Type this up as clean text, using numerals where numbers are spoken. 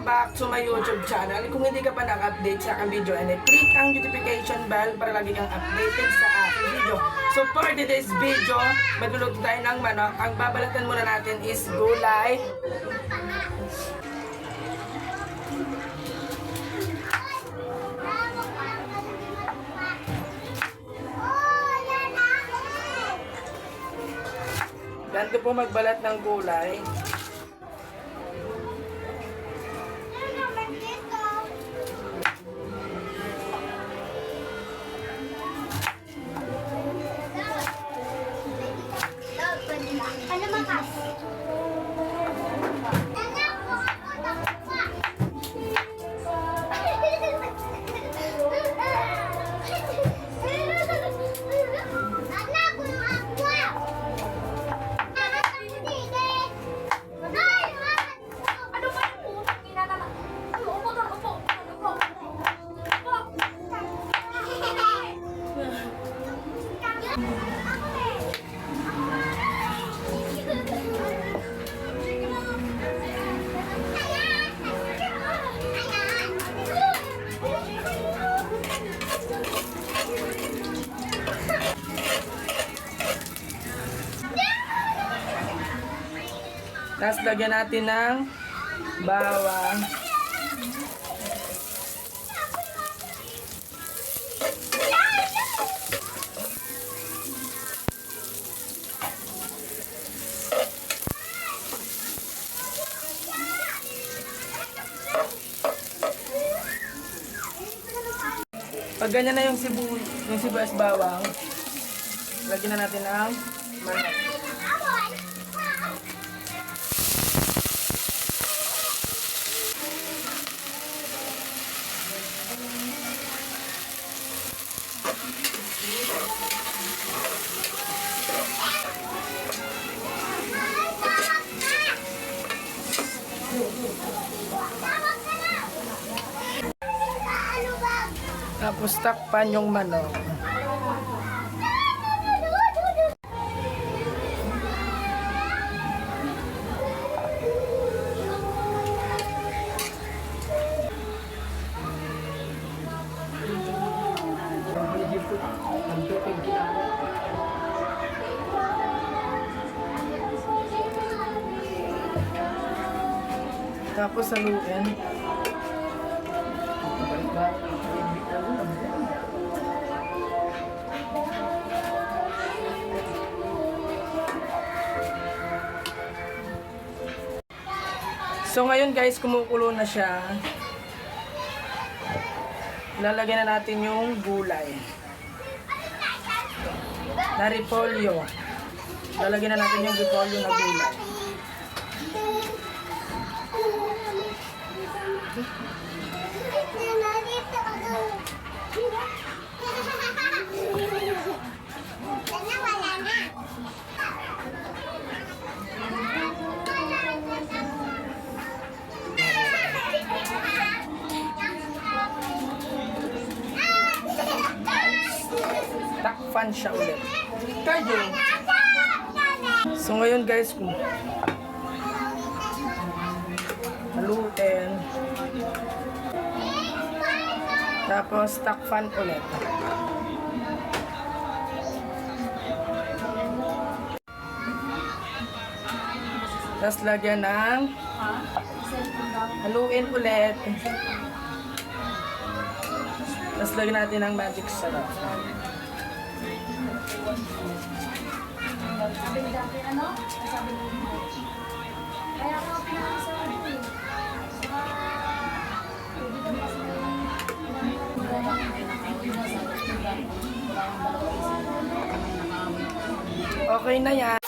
back to my YouTube channel. Kung hindi ka pa nag-update sa aking video, click ang notification bell para lagi kang updated sa aking video. So for today's video, magluluto tayo ng manok. Ang babalatan muna natin is gulay. Ganito po magbalat ng gulay. Ano makas? Tapos lagyan natin ng bawang. Pag ganyan na yung sibuyas bawang, lagyan na natin ang manok. Tapos takpan yung manok. Tapos haluin. So ngayon guys, kumukulo na siya. Lalagyan na natin yung gulay. Na repolyo. Lalagyan na natin yung repolyo na gulay. Takpan siya ulit. Kayo. So ngayon guys, haluin. Tapos takpan ulit. Tapos lagyan ng haluin ulit. Tapos lagyan natin ng magic sarap. Sabi ni dati ano? Sabi ni kaya ako pinakasawa din. Okay na yan.